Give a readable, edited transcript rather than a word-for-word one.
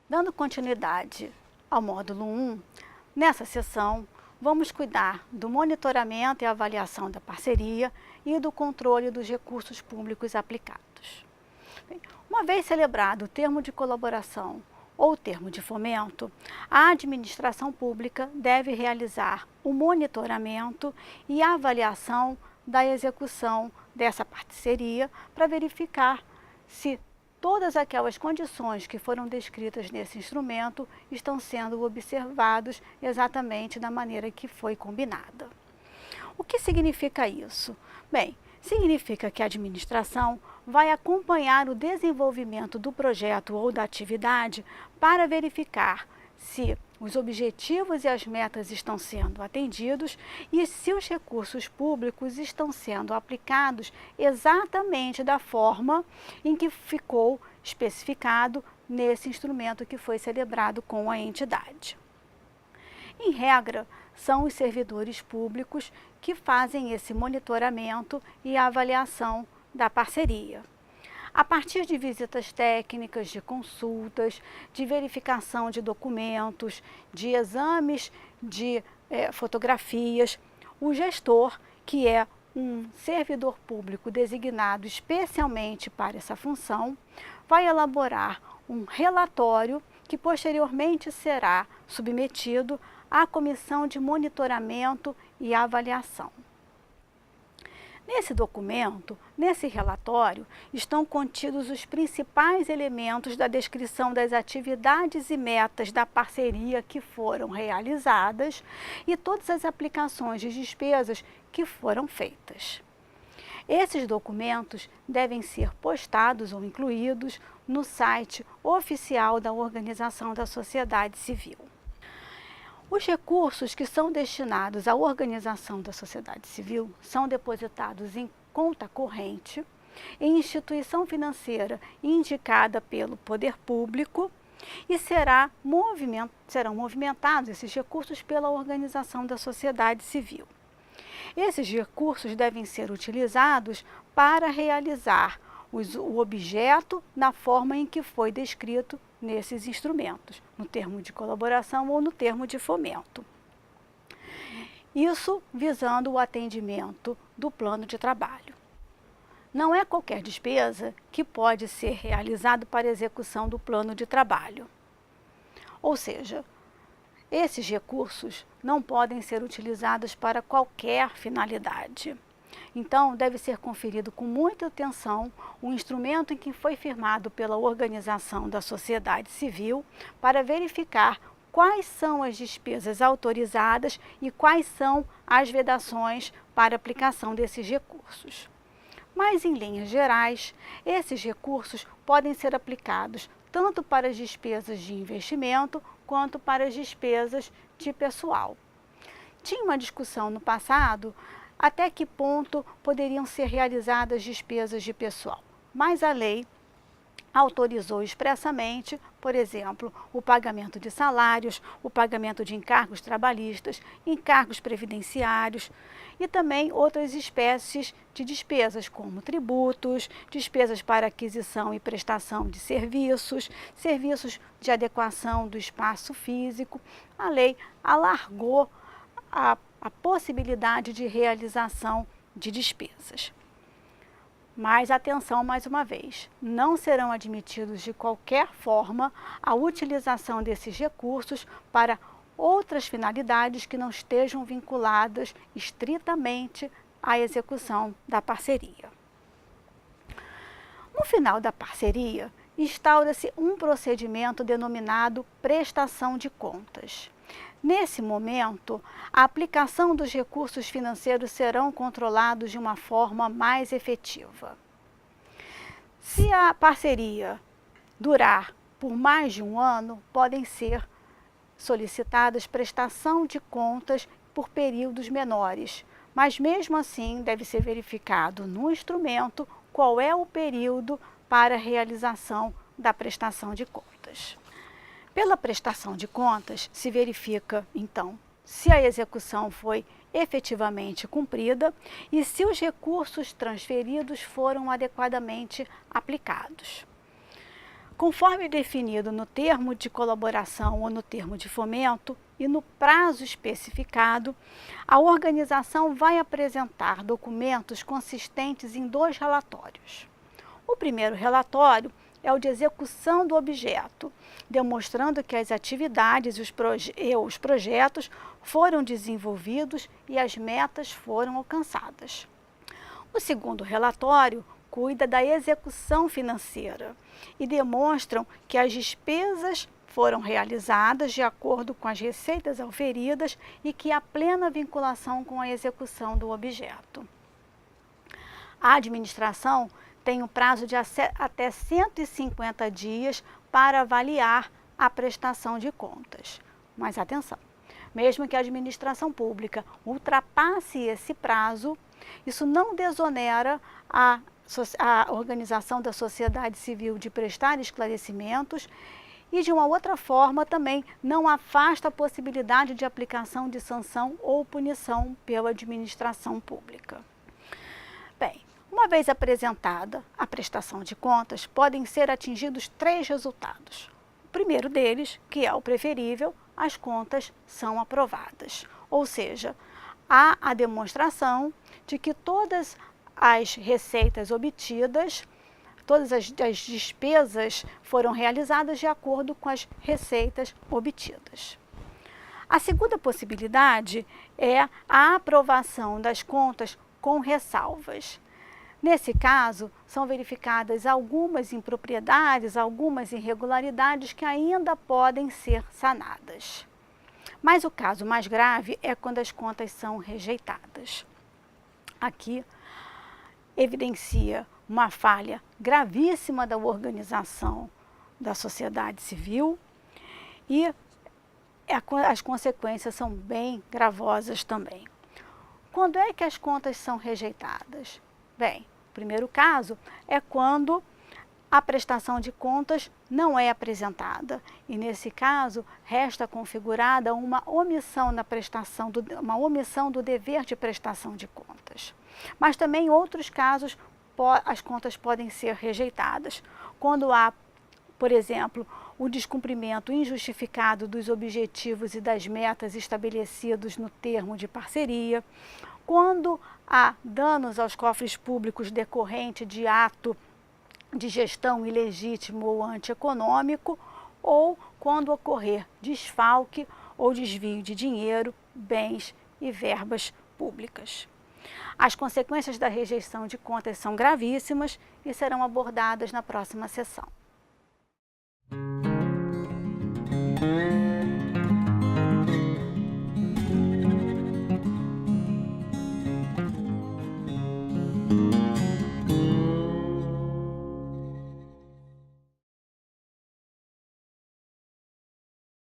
Dando continuidade ao módulo 1, nessa sessão vamos cuidar do monitoramento e avaliação da parceria e do controle dos recursos públicos aplicados. Uma vez celebrado o termo de colaboração ou termo de fomento, a administração pública deve realizar o monitoramento e a avaliação da execução dessa parceria para verificar se todas aquelas condições que foram descritas nesse instrumento estão sendo observados exatamente da maneira que foi combinada. O que significa isso? Bem, significa que a administração vai acompanhar o desenvolvimento do projeto ou da atividade para verificar se os objetivos e as metas estão sendo atendidos e se os recursos públicos estão sendo aplicados exatamente da forma em que ficou especificado nesse instrumento que foi celebrado com a entidade. Em regra, são os servidores públicos que fazem esse monitoramento e avaliação da parceria. A partir de visitas técnicas, de consultas, de verificação de documentos, de exames de fotografias, o gestor, que é um servidor público designado especialmente para essa função, vai elaborar um relatório que posteriormente será submetido à comissão de monitoramento e avaliação. Nesse documento, nesse relatório, estão contidos os principais elementos da descrição das atividades e metas da parceria que foram realizadas e todas as aplicações de despesas que foram feitas. Esses documentos devem ser postados ou incluídos no site oficial da Organização da Sociedade Civil. Os recursos que são destinados à organização da sociedade civil são depositados em conta corrente, em instituição financeira indicada pelo poder público e serão movimentados esses recursos pela organização da sociedade civil. Esses recursos devem ser utilizados para realizar o objeto na forma em que foi descrito nesses instrumentos, no termo de colaboração ou no termo de fomento. Isso visando o atendimento do plano de trabalho. Não é qualquer despesa que pode ser realizado para execução do plano de trabalho. Ou seja, esses recursos não podem ser utilizados para qualquer finalidade. Então, deve ser conferido com muita atenção o instrumento em que foi firmado pela organização da sociedade civil para verificar quais são as despesas autorizadas e quais são as vedações para aplicação desses recursos. Mas, em linhas gerais, esses recursos podem ser aplicados tanto para as despesas de investimento quanto para as despesas de pessoal. Tinha uma discussão no passado até que ponto poderiam ser realizadas despesas de pessoal, mas a lei autorizou expressamente, por exemplo, o pagamento de salários, o pagamento de encargos trabalhistas, encargos previdenciários e também outras espécies de despesas, como tributos, despesas para aquisição e prestação de serviços, serviços de adequação do espaço físico. A lei alargou a possibilidade de realização de despesas. Mas atenção mais uma vez, não serão admitidos de qualquer forma a utilização desses recursos para outras finalidades que não estejam vinculadas estritamente à execução da parceria. No final da parceria, instaura-se um procedimento denominado prestação de contas. Nesse momento, a aplicação dos recursos financeiros serão controlados de uma forma mais efetiva. Se a parceria durar por mais de um ano, podem ser solicitadas prestação de contas por períodos menores, mas mesmo assim deve ser verificado no instrumento qual é o período para a realização da prestação de contas. Pela prestação de contas, se verifica, então, se a execução foi efetivamente cumprida e se os recursos transferidos foram adequadamente aplicados. Conforme definido no termo de colaboração ou no termo de fomento e no prazo especificado, a organização vai apresentar documentos consistentes em 2 relatórios. O primeiro relatório é o de execução do objeto, demonstrando que as atividades e os projetos foram desenvolvidos e as metas foram alcançadas. O segundo relatório cuida da execução financeira e demonstram que as despesas foram realizadas de acordo com as receitas auferidas e que há plena vinculação com a execução do objeto. A administração tem um prazo de até 150 dias para avaliar a prestação de contas. Mas atenção, mesmo que a administração pública ultrapasse esse prazo, isso não desonera a organização da sociedade civil de prestar esclarecimentos e, de uma outra forma, também não afasta a possibilidade de aplicação de sanção ou punição pela administração pública. Bem, uma vez apresentada a prestação de contas, podem ser atingidos 3 resultados. O primeiro deles, que é o preferível, as contas são aprovadas, ou seja, há a demonstração de que todas as receitas obtidas, todas as despesas foram realizadas de acordo com as receitas obtidas. A segunda possibilidade é a aprovação das contas com ressalvas. Nesse caso, são verificadas algumas impropriedades, algumas irregularidades que ainda podem ser sanadas. Mas o caso mais grave é quando as contas são rejeitadas. Aqui evidencia uma falha gravíssima da organização da sociedade civil e as consequências são bem gravosas também. Quando é que as contas são rejeitadas? Bem, o primeiro caso é quando a prestação de contas não é apresentada e, nesse caso, resta configurada uma omissão na prestação, uma omissão do dever de prestação de contas. Mas também em outros casos as contas podem ser rejeitadas, quando há, por exemplo, o descumprimento injustificado dos objetivos e das metas estabelecidos no termo de parceria, quando há danos aos cofres públicos decorrente de ato de gestão ilegítimo ou antieconômico, ou quando ocorrer desfalque ou desvio de dinheiro, bens e verbas públicas. As consequências da rejeição de contas são gravíssimas e serão abordadas na próxima sessão.